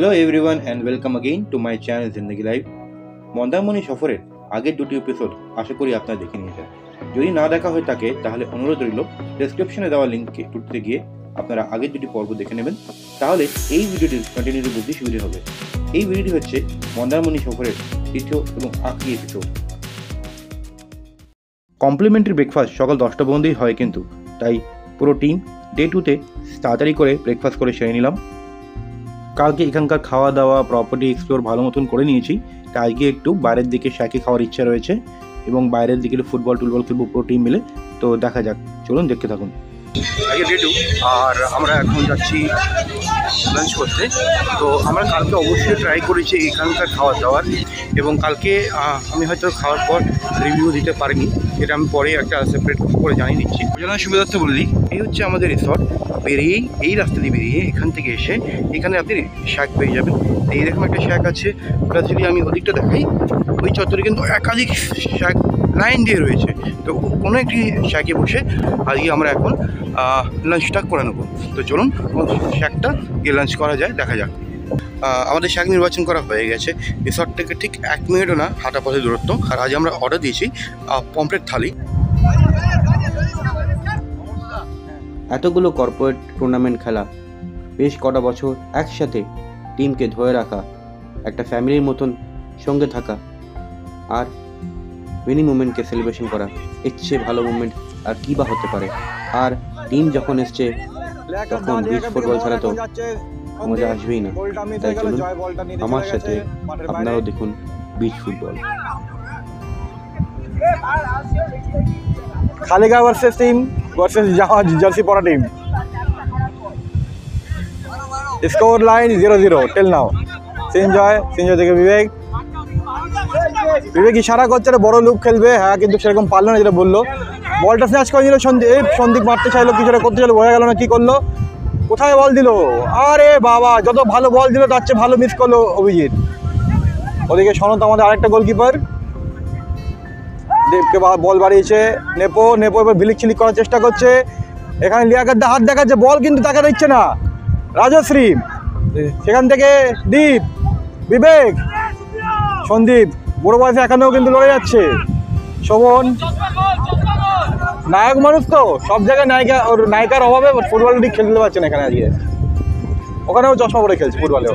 Hello everyone and welcome again to my channel Zindagi live. Mandarmani সফরের আগের দুটি এপিসোড আশা করি আপনারা দেখে নিয়েছেন। যদি না দেখা হয়ে থাকে তাহলে অনুরোধ রইল ডেসক্রিপশনে দেওয়া লিঙ্কে টুটতে গিয়ে আপনারা আগের দুটি পর্ব দেখে নেবেন, তাহলে এই ভিডিওটি কন্টিনিউ বুঝতে সুবিধা হবে। এই ভিডিওটি হচ্ছে মন্দারমণি সফরের তৃতীয় এবং আখরি এপিসোড। কমপ্লিমেন্টারি ব্রেকফাস্ট সকাল 10টা পর্যন্তই হয় কিন্তু, তাই পুরো টিম ডে 2তে তাড়াতাড়ি করে ব্রেকফাস্ট করে সেরে নিলাম। কালকে এখানকার খাওয়া দাওয়া প্রপার্টি এক্সপ্লোর ভালো মতন করে নিয়েছি, তাই আজকে একটু বাইরের দিকে শাকে খাওয়ার ইচ্ছা রয়েছে এবং বাইরের দিকে ফুটবল খেলবো পুরো টিম মিলে। তো দেখা যাক, চলুন দেখতে থাকুন। আজকে ডে 2 আর আমরা এখন যাচ্ছি লাঞ্চ করতে। তো আমরা কালকে অবশ্যই ট্রাই করেছি এখানকার খাওয়া দাওয়ার, এবং কালকে আমি হয়তো খাওয়ার পর রিভিউ দিতে পারিনি, এটা আমি পরে একটা সেপারেট করে জানিয়ে দিচ্ছি। ওই সুবিধার্থে বলে দিই, এই হচ্ছে আমাদের রিসর্ট। বেরিয়েই এই রাস্তা দিয়ে বেরিয়ে এখান থেকে এসে এখানে আপনি শ্যাক পেয়ে যাবেন। এইরকম একটা শ্যাক আছে, ওটা যদি আমি ওদিকটা দেখাই, ওই চত্বরে কিন্তু একাধিক শ্যাক লাইন দিয়ে রয়েছে। তো কোনো একটি শ্যাকে বসে আজকে আমরা এখন লাঞ্চটা করে নেবো। তো চলুন শ্যাকটা গিয়ে লাঞ্চ করা যায়, দেখা যাক। আমাদের শ্যাক নির্বাচন করা হয়ে গেছে। রিসর্ট থেকে ঠিক 1 মিনিটও না হাঁটা পথে দূরত্ব। আর আজ আমরা অর্ডার দিয়েছি পমফ্রেট থালি। এতগুলো কর্পোরেট টুর্নামেন্ট খেলা, বেশ কটা বছর একসাথে টিমকে ধরে রাখা, একটা ফ্যামিলির মতন সঙ্গে থাকা, আর উইনিং মুমেন্টকে সেলিব্রেশন করা, এর চেয়ে ভালো মুমেন্ট আর কী বা হতে পারে। আর টিম যখন এসছে তখন বিচ ফুটবল ছাড়া তো মজা আসবেই না। তাই চলুন আমার সাথে আপনারাও দেখুন বিচ ফুটবল। খালিগা ভার্সেস টিম ভার্সেস জার্সি পরা team. Score line 0-0 till now. সিনজয় থেকে বিবেক ইশারা করছে বড় লুক খেলবে, হ্যাঁ, কিন্তু সেরকম পারলো না, যেটা বললো। বলটা স্ন্যাচ করে নিল সন্দীপ মারতে চাইলো, কিছুটা করতে চাইলো, বোঝা গেল না কি করলো, কোথায় বল দিল। আরে বাবা, যত ভালো বল দিল তার চেয়ে ভালো মিস করলো অভিজিৎ। ওদিকে সনত আমাদের আরেকটা গোলকিপার, দেবকে বল বাড়িয়েছে নেপো এবার ছিলিক করার চেষ্টা করছে। এখানে লিয়াকত হাত দেখাচ্ছে, বল কিন্তু তাকে দিচ্ছে না রাজশ্রী। সেখান থেকে দীপ, বিবেক, সন্দীপ বড় বয়সে এখানেও কিন্তু লড়ে যাচ্ছে। শোভন নায়ক মানুষ তো, সব জায়গায় নায়িকার অভাবে ফুটবল ঠিক খেলতে পারছে না এখানে আজকে। ওখানেও চশমা পরে খেলছে ফুটবলেও।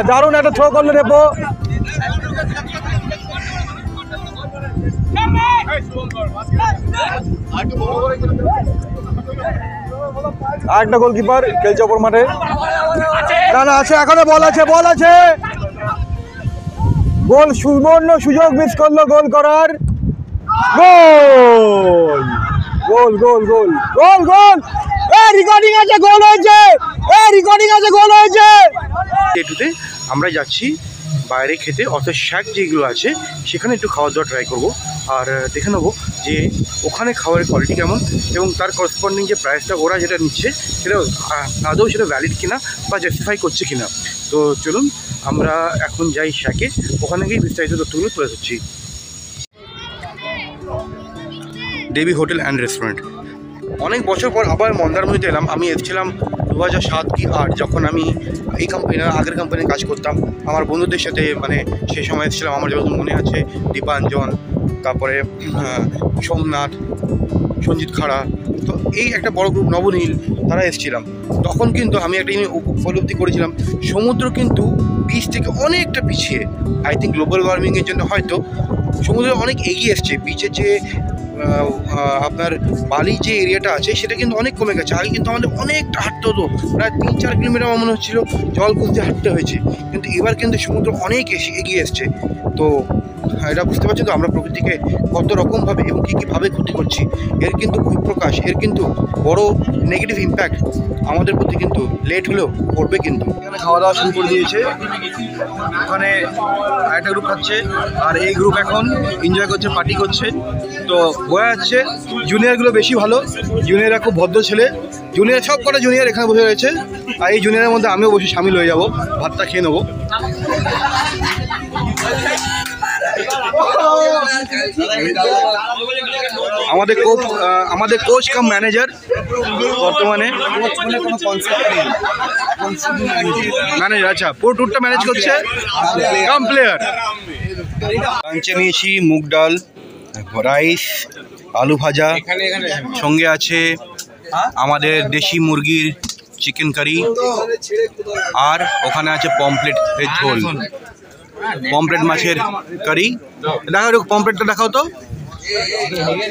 দারুণ একটা থ্রো করলো নেপো। আরেকটা গোলকিপার খেলছে অপর মাঠে। না আছে, এখনো বল আছে গোল, সুবর্ণ সুযোগ মিস করলো গোল করার। গোল রেকর্ডিং আছে, গোল হয়েছে। এটুতে আমরা যাচ্ছি বাইরে খেতে, অর্থাৎ শ্যাক যেগুলো আছে সেখানে একটু খাওয়া দাওয়া ট্রাই করবো, আর দেখে নেবো যে ওখানে খাওয়ার কোয়ালিটি কেমন এবং তার করসপন্ডিং যে প্রাইসটা ওরা যেটা নিচ্ছে সেটা আদৌ সেটা ভ্যালিড কিনা বা জাস্টিফাই করছে কিনা। তো চলুন আমরা এখন যাই শ্যাকে, ওখানে গিয়ে বিস্তারিত তথ্যগুলো তুলে ধরছি। দেবী হোটেল অ্যান্ড রেস্টুরেন্ট। অনেক বছর পর আবার মন্দারমণিতে এলাম। আমি এসেছিলাম 2007 কি 2008, যখন আমি এই আগের কোম্পানির কাজ করতাম আমার বন্ধুদের সাথে, মানে সেই সময় এসেছিলাম। আমার যখন মনে আছে দীপাঞ্জন, তারপরে সোমনাথ, সঞ্জিত খাড়া, তো এই একটা বড় গ্রুপ, নবনীল, তারা এসেছিলাম। তখন কিন্তু আমি একটা জিনিস উপলব্ধি করেছিলাম, সমুদ্র কিন্তু বিচ থেকে অনেকটা পিছিয়ে। আই থিঙ্ক গ্লোবাল ওয়ার্মিংয়ের জন্য হয়তো সমুদ্র অনেক এগিয়ে এসছে। বিচের যে আপনার বালি যে এরিয়াটা আছে সেটা কিন্তু অনেক কমে গেছে। আগে কিন্তু আমাদের অনেকটা হাঁটতে হতো, প্রায় 3-4 কিলোমিটার আমার মনে হচ্ছিলো জল খুঁজতে হাঁটতে হয়েছে, কিন্তু এবার কিন্তু সমুদ্র অনেক এগিয়ে এসছে। তো এটা বুঝতে পারছি তো আমরা প্রকৃতিকে কত রকমভাবে এবং কীভাবে ক্ষতি করছি। এর কিন্তু বহিঃপ্রকাশ, এর কিন্তু বড় নেগেটিভ ইম্প্যাক্ট আমাদের প্রতি কিন্তু লেট হলেও পড়বে। কিন্তু এখানে খাওয়া দাওয়া শুরু করে দিয়েছে, ওখানে একটা গ্রুপ খাচ্ছে আর এই গ্রুপ এখন এনজয় করছে, পার্টি করছে। তো বোঝা যাচ্ছে জুনিয়রগুলো বেশি ভালো, জুনিয়ররা খুব ভদ্র ছেলে। জুনিয়র সব কটা জুনিয়র এখানে বসে রয়েছে, আর এই জুনিয়রের মধ্যে আমিও বসে সামিল হয়ে যাব, ভাতটা খেয়ে নেবো। আমাদের কোচ কাম ম্যানেজার বর্তমানে কোনো কনসেপ্ট নেই, ম্যানেজার, আচ্ছা পুরো ট্যুরটা ম্যানেজ করছে কাম প্লেয়ার। লাঞ্চে নিয়েছি মুগ ডাল, রাইস, আলু ভাজা, সঙ্গে আছে আমাদের দেশি মুরগির চিকেন কারি, আর ওখানে আছে পমপ্লেট ঝোল, পমপ্লেট মাছের কারি। দেখাও পমপ্লেটটা, দেখাও তো।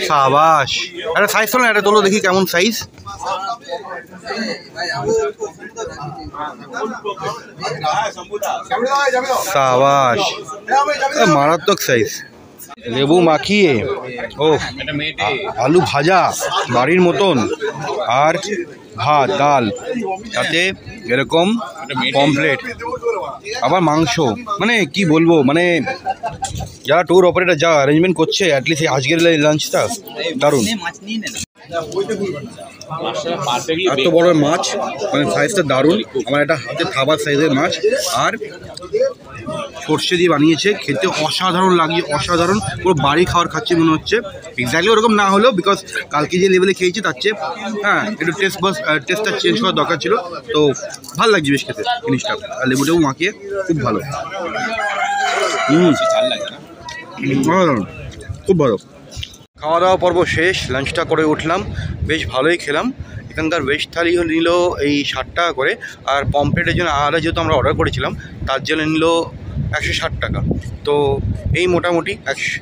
সাবাস, একটা সাইজ তোলো না, একটা তোলো দেখি কেমন সাইজ। সাবাস, মারাত্মক সাইজ। লেবু মাখিয়ে, ও আলু ভাজা বাড়ির মতন, আর ভাত ডাল, তাতে এরকম পমপ্লেট, আবার মাংস। মানে কি বলবো, মানে যারা ট্যুর অপারেটর যা অ্যারেঞ্জমেন্ট করছে, অ্যাটলিস্ট আজকের লাঞ্চটা দারুণ। এত বড় মাছ, মানে সাইজটা দারুণ। আমার একটা হাতে খাবার সাইজের মাছ, আর সর্ষে দিয়ে বানিয়েছে, খেতে অসাধারণ লাগে, অসাধারণ। পুরো বাড়ি খাবার খাচ্ছি মনে হচ্ছে। এক্স্যাক্টলি ওরকম না হলেও, বিকজ কালকে যে লেভেলে খেয়েছি তার চেয়ে হ্যাঁ একটু টেস্টটা চেঞ্জ করার দরকার ছিল। তো ভালো লাগছে বেশ খেতে জিনিসটা, আর লেবুটাও মাখিয়ে খুব ভালো। খুব ভালো। খাওয়া দাওয়া পর্ব শেষ, লাঞ্চটা করে উঠলাম, বেশ ভালোই খেলাম। এখানকার ভেজ থালি নিল এই 60 টাকা করে, আর পমপ্লেটের জন্য আলাদা যেহেতু আমরা অর্ডার করেছিলাম তার জন্য নিল 160 টাকা। তো এই মোটামুটি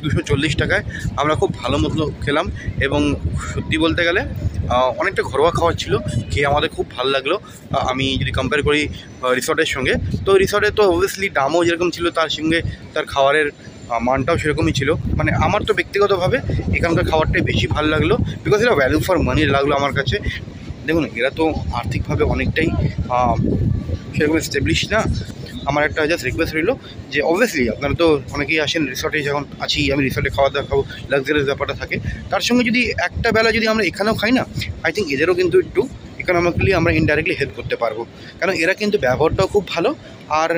240 টাকায় আমরা খুব ভালো মতো খেলাম। এবং সত্যি বলতে গেলে অনেকটা ঘরোয়া খাবার ছিল, খেয়ে আমাদের খুব ভালো লাগলো। আমি যদি কম্পেয়ার করি রিসর্টের সঙ্গে, তো রিসর্টে তো অবভিয়াসলি দামও যেরকম ছিল তার সঙ্গে তার খাবারের মানটাও সেরকমই ছিল। মানে আমার তো ব্যক্তিগতভাবে এখানকার খাবারটাই বেশি ভালো লাগলো, বিকজ এটা ভ্যালু ফর মানি লাগলো আমার কাছে। দেখুন, এরা তো আর্থিকভাবে অনেকটাই সেরকম এস্টাবলিশ না। আমার একটা জাস্ট রিকোয়েস্ট রইল যে অবভিয়াসলি আপনারা তো অনেকেই আসেন রিসর্টে, যখন আছি আমি রিসর্টে খাওয়া দাওয়া খাবো, লাক্সারিয়াস ব্যাপারটা থাকে, তার সঙ্গে যদি একটা বেলা যদি আমরা এখানেও খাই না, আই থিঙ্ক এদেরও কিন্তু একটু ইকোনমিক্যালি আমরা ইনডাইরেক্টলি হেল্প করতে পারবো। কারণ এরা কিন্তু ব্যবহারটাও খুব ভালো, আর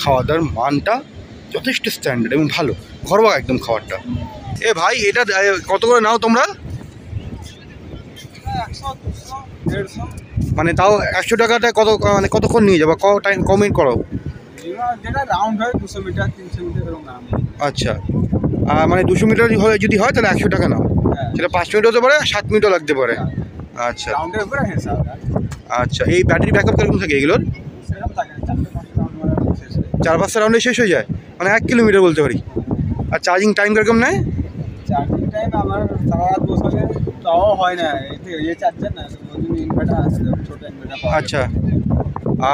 খাওয়া দাওয়ার মানটা যথেষ্ট স্ট্যান্ডার্ড এবং ভালো, ঘরোয়া একদম খাবারটা। এ ভাই, এটা কত করে নাও তোমরা? মানে তাও 100 টাকাটা কত, মানে কতক্ষণ নিয়ে যাবো, টাইম কমেন্ট করো। আচ্ছা, মানে 200 মিটার যদি হয় তাহলে 100 টাকা নাও। সেটা 5 মিনিট হতে পারে, 7 মিনিটও লাগতে পারে। আচ্ছা আচ্ছা, এই ব্যাটারি ব্যাকআপ কিরকম থাকে এগুলোর? 4-5 রাউন্ডে শেষ হয়ে যায়, মানে 1 কিলোমিটার বলতে পারি। আর চার্জিং টাইম কিরকম নেয়? চার্জিং টাইম আমার সারা রাত বসে তাও হয় না, এই চার্জার না, ইনভার্টার আছে, ছোট ইনভার্টার। আচ্ছা,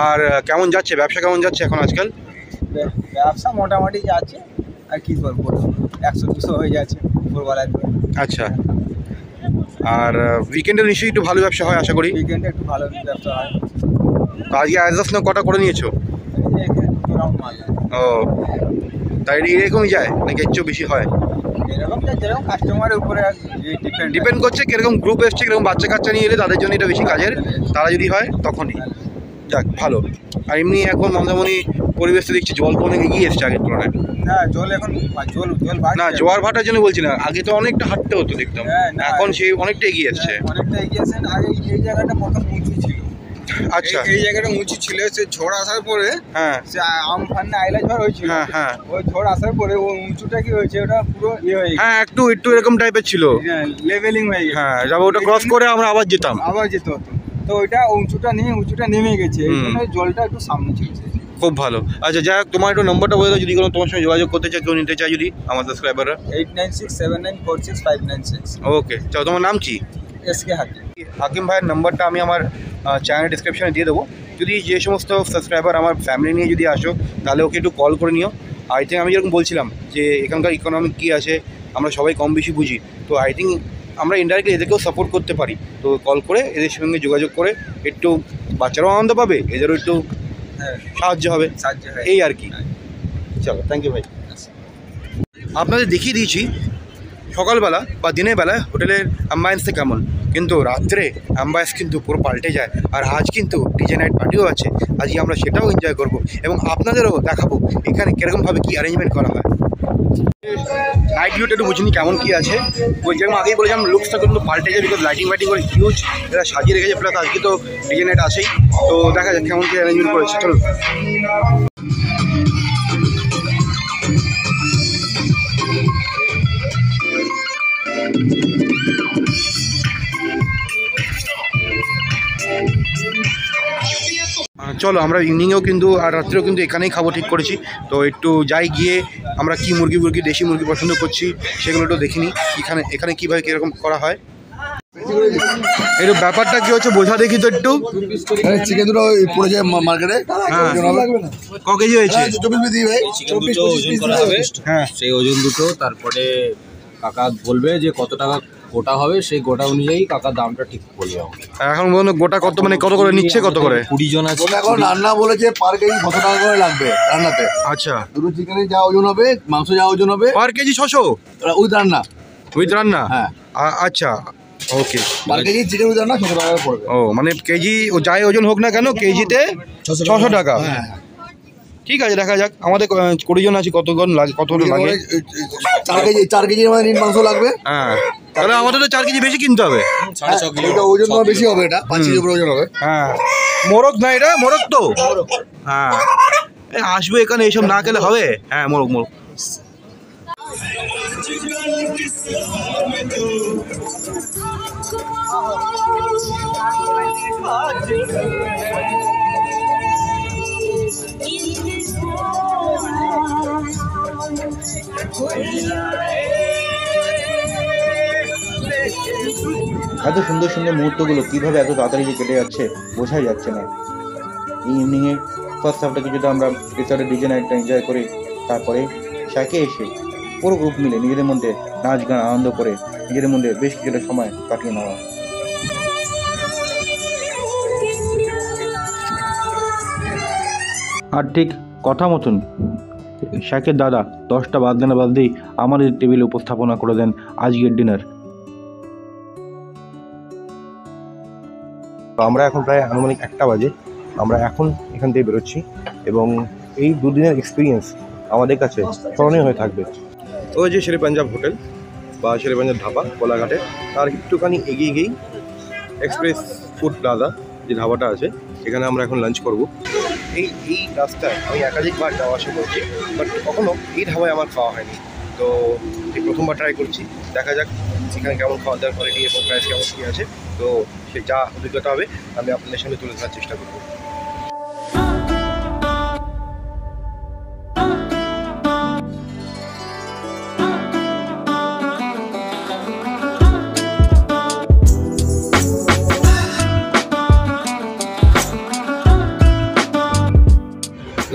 আর কেমন যাচ্ছে ব্যবসা, কেমন যাচ্ছে এখন আজকাল? ব্যবসা মোটামুটি যাচ্ছে, আর কি করবো, 100-200 হয়ে যাচ্ছে ভোরবেলায়। আচ্ছা, আর উইকেন্ডে নিশ্চয়ই একটু ভালো ব্যবসা হয় আশা করি? উইকেন্ডে একটু ভালো ব্যবসা হয়। তো আজকে অ্যাডজাস্ট না কটা করে নিয়েছো? ও, তাই এরকমই যায় নাকি এর চেয়েও বেশি হয়? এরকম যেরকম কাস্টমারের উপরে ডিপেন্ড করছে, কিরকম গ্রুপ এসছে, কিরকম বাচ্চা কাচ্চা নিয়ে এলে তাদের জন্য এটা বেশি কাজের, তারা যদি হয় তখনই। যাক ভালো। আর এমনি এখন মন্দারমণি পরিবেশটা দেখছি জল তো অনেক এগিয়ে এসছে আগের তুলনায়। হ্যাঁ, জল এখন জল না, জোয়ার ভাটার জন্য বলছি না, আগে তো অনেকটা হাঁটতে হতো দেখতাম, এখন সেই অনেকটা এগিয়ে এসছে। অনেকটা এগিয়ে এসেছে। আগে এই জায়গাটা প্রথম উঁচু ছিল। আচ্ছা, এই জায়গাটা উঁচু ছিল, সে ঝড় আসার পরে, হ্যাঁ সে আমফান আইলা ঝড় হয়েছিল। হ্যাঁ হ্যাঁ, ওই ঝড় আসার পরে ওই উঁচুটা কি হয়েছে, ওটা পুরো হয়ে গেছে। হ্যাঁ, একটু এরকম টাইপের ছিল, লেভেলিং হয়ে গেছে। হ্যাঁ, যাবো ওটা ক্রস করে আমরা আবার যেতাম, আবার যেতে হতো। তো ওইটা উঁচুটা নেমে গেছে, এই জন্য জলটা একটু সামনে চলছে। খুব ভালো। আচ্ছা, যাই হোক, তোমার একটু নম্বরটা বলে দাও, যদি কোনো তোমার সঙ্গে যোগাযোগ করতে চাই, কেউ নিতে চাই যদি, আমার সাবস্ক্রাইবাররা। 8967946596। ওকে, চলো, তোমার নাম কি? এসকে হাকিম। হাকিম ভাইয়ের নাম্বারটা আমি আমার চ্যানেল ডিসক্রিপশনে দিয়ে দেবো। যদি যে সমস্ত সাবস্ক্রাইবার আমার ফ্যামিলি নিয়ে যদি আসো, তাহলে ওকে একটু কল করে নিও। আই থিঙ্ক আমি যেরকম বলছিলাম যে এখানকার ইকোনমিক কী আছে, আমরা সবাই কম বেশি বুঝি, তো আই থিঙ্ক আমরা ইনডাইরেক্টলি এদেরকেও সাপোর্ট করতে পারি। তো কল করে এদের সঙ্গে যোগাযোগ করে একটু বাচ্চারাও আনন্দ পাবে, এদেরও একটু সাহায্য হবে, এই আর কি। চলো, থ্যাংক ইউ ভাই। আপনাদের দেখিয়ে দিয়েছি সকালবেলা বা দিনের বেলায় হোটেলের অ্যাম্বায়েন্সটা কেমন, কিন্তু রাত্রে অ্যাম্বায়েন্স কিন্তু পুরো পাল্টে যায়। আর আজ কিন্তু ডিজে নাইট পার্টিও আছে, আজকে আমরা সেটাও এনজয় করব এবং আপনাদেরও দেখাবো এখানে কীরকমভাবে কী অ্যারেঞ্জমেন্ট করা হয়। নাইট ভিউটা একটু বুঝিনি কেমন কি আছে। ওই যেমন আগেই বলেছিলাম লুকসটা কিন্তু পাল্টে যায়, বিকজ লাইটিং ফাইটিং করে হিউজ এরা সাজিয়ে রেখেছে, প্লাস আজকে তো ডিজে নাইট আছেই। তো দেখা যাক কেমন কি অ্যারেঞ্জমেন্ট করেছে। চলো চলো আমরা ইভিনিংয়েও কিন্তু আর রাত্রেও কিন্তু এখানেই খাবো ঠিক করেছি। তো একটু যাই গিয়ে আমরা কি মুরগি দেশি মুরগি পছন্দ করছি সেগুলো একটু দেখিনি এখানে কীভাবে কীরকম করা হয়। একটু ব্যাপারটা কি হচ্ছে বোঝা দেখি তো একটু। চিকেন দুটো পড়ে যায় মার্কেটে। হ্যাঁ ক কেজি হয়েছে? হ্যাঁ সেই ওজন দুটো, তারপরে কাকা বলবে যে কত টাকা গোটা হবে, সেই গোটা অনুযায়ী কাকা দামটা ঠিক বলবে। এখন বলুন গোটা কত, মানে কত করে নিচ্ছে, কত করে? 20 জন আছে। এখন রান্না বলেছে পার কেজি 600 টাকা করে লাগবে রান্নাতে। আচ্ছা দুটো চিকেনের যা ওজন হবে, মাংস যা ওজন হবে পার কেজি 600 উইথ রান্না। উইথ রান্না? হ্যাঁ আচ্ছা ওকে। পার কেজি চিকেন উইথ রান্না 600 টাকা পড়বে। ও মানে কেজি ও যাই ওজন হোক না কেন কেজিতে 600 টাকা। হ্যাঁ ঠিক আছে দেখা যাক। আমাদের 20 জন আছে, কতক্ষণ লাগে, কত লাগে? 4 কেজি আমাদের নিট মাংস লাগবে। হ্যাঁ তাহলে আমাদের তো 4 কেজি বেশি কিনতে হবে। এটা ওজন বেশি হবে, এটা 5 কেজি উপরে ওজন হবে। হ্যাঁ মোরগ না, এটা মোরগ তো। হ্যাঁ আসবে এখানে, এইসব না খেলে হবে? হ্যাঁ মোরগ। এত সুন্দর সুন্দর মুহূর্তগুলো কীভাবে এত তাড়াতাড়ি যে কেটে যাচ্ছে বোঝাই যাচ্ছে না। এই ইভিনিংয়ে ফার্স্ট হাফটা কিছুটা আমরা রিসর্টের ডিজে নাইটটা এনজয় করি, তারপরে শাকে এসে পুরো গ্রুপ মিলে নিজেদের মধ্যে নাচ গান আনন্দ করে নিজেদের মধ্যে বেশ কিছুটা সময় কাটিয়ে নেওয়া। আর ঠিক কথা মতন শাকের দাদা 10টা বাজতেই আমাদের টেবিলে উপস্থাপনা করে দেন আজকের ডিনার। আমরা এখন প্রায় আনুমানিক 1টা বাজে, আমরা এখন এখান থেকে বেরোচ্ছি এবং এই দুদিনের এক্সপিরিয়েন্স আমাদের কাছে স্মরণীয় হয়ে থাকবে। ওই যে শেরে পাঞ্জাব হোটেল বা শেরে পাঞ্জাব ধাবা কোলাঘাটে, তার একটুখানি এগিয়ে গিয়েই এক্সপ্রেস ফুড প্লাজা যে ধাবাটা আছে, সেখানে আমরা এখন লাঞ্চ করব। এই রাস্তায় আমি একাধিকবার যাওয়া আসা করছি, বাট কখনো এই ধাবায় আমার খাওয়া হয়নি। তো এই প্রথমবার ট্রাই করছি, দেখা যাক সেখানে কেমন খাওয়া দাওয়ার কোয়ালিটি এবং প্রাইস কেমন কী আছে। তো সে যা অভিজ্ঞতা হবে আমি আপনাদের সামনে তুলে ধরার চেষ্টা করব।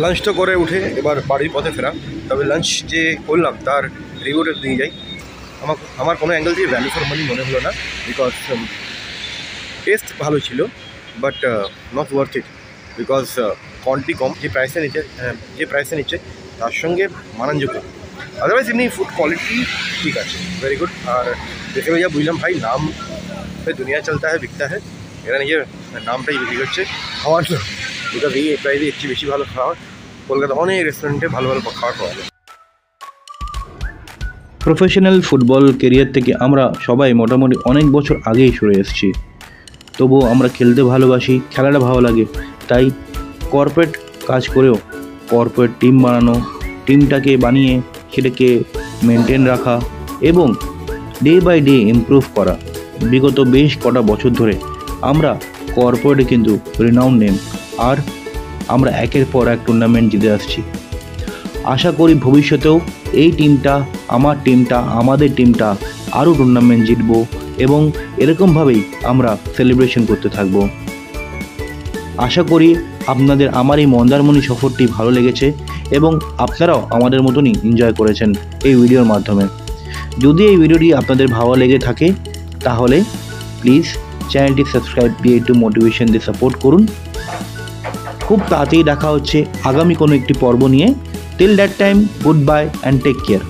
লাঞ্চ তো করে উঠে এবার বাড়ির পথে ফেরা, তবে লাঞ্চ যে করলাম তার রিভিউটা নিয়ে যাই। আমার কোনো অ্যাঙ্গেল দিয়ে ভ্যালু ফর মানি মনে হলো না, বিকজ টেস্ট ভালো ছিল but not worth it, because quantity কম, যে প্রাইসে নিচ্ছে তার সঙ্গে মানানযোগ্য। আদারওয়াইজ এমনি ফুড কোয়ালিটি ঠিক আছে, ভেরি গুড। আর দেখে যা বুঝলাম ভাই, নাম দুনিয়া চলতা হ্যাঁ বিকতা হ্যাঁ, এরা নিজের নামটাই বেশি করছে খাওয়ার, বিকজ এই প্রাইসে একটু বেশি ভালো খাওয়া। কলকাতা অনেক রেস্টুরেন্টে ভালো খাওয়ার পাওয়া যায়। প্রফেশনাল ফুটবল কেরিয়ার থেকে আমরা সবাই মোটামুটি অনেক বছর আগেই সরে এসেছি, তবুও আমরা খেলতে ভালোবাসি, খেলাটা ভালো লাগে। তাই কর্পোরেট কাজ করেও কর্পোরেট টিম বানানো, টিমটাকে বানিয়ে সেটাকে মেনটেন রাখা এবং ডে বাই ডে ইমপ্রুভ করা, বিগত বেশ কটা বছর ধরে আমরা কর্পোরেটে কিন্তু রিনাউন্ড নেম, আর আমরা একের পর এক টুর্নামেন্ট জিতে আসছি। আশা করি ভবিষ্যতেও এই টিমটা, আমাদের টিমটা আরও টুর্নামেন্ট জিতব এবং এরকমভাবেই আমরা সেলিব্রেশন করতে থাকব। আশা করি আপনাদের আমার এই মন্দারমণি সফরটি ভালো লেগেছে এবং আপনারাও আমাদের মতনই এনজয় করেছেন এই ভিডিওর মাধ্যমে। যদি এই ভিডিওটি আপনাদের ভালো লেগে থাকে তাহলে প্লিজ চ্যানেলটি সাবস্ক্রাইব দিয়ে একটু মোটিভেশন দিয়ে সাপোর্ট করুন। খুব তাড়াতাড়ি দেখা হচ্ছে আগামী কোনো একটি পর্ব নিয়ে। Till that time, goodbye and take care.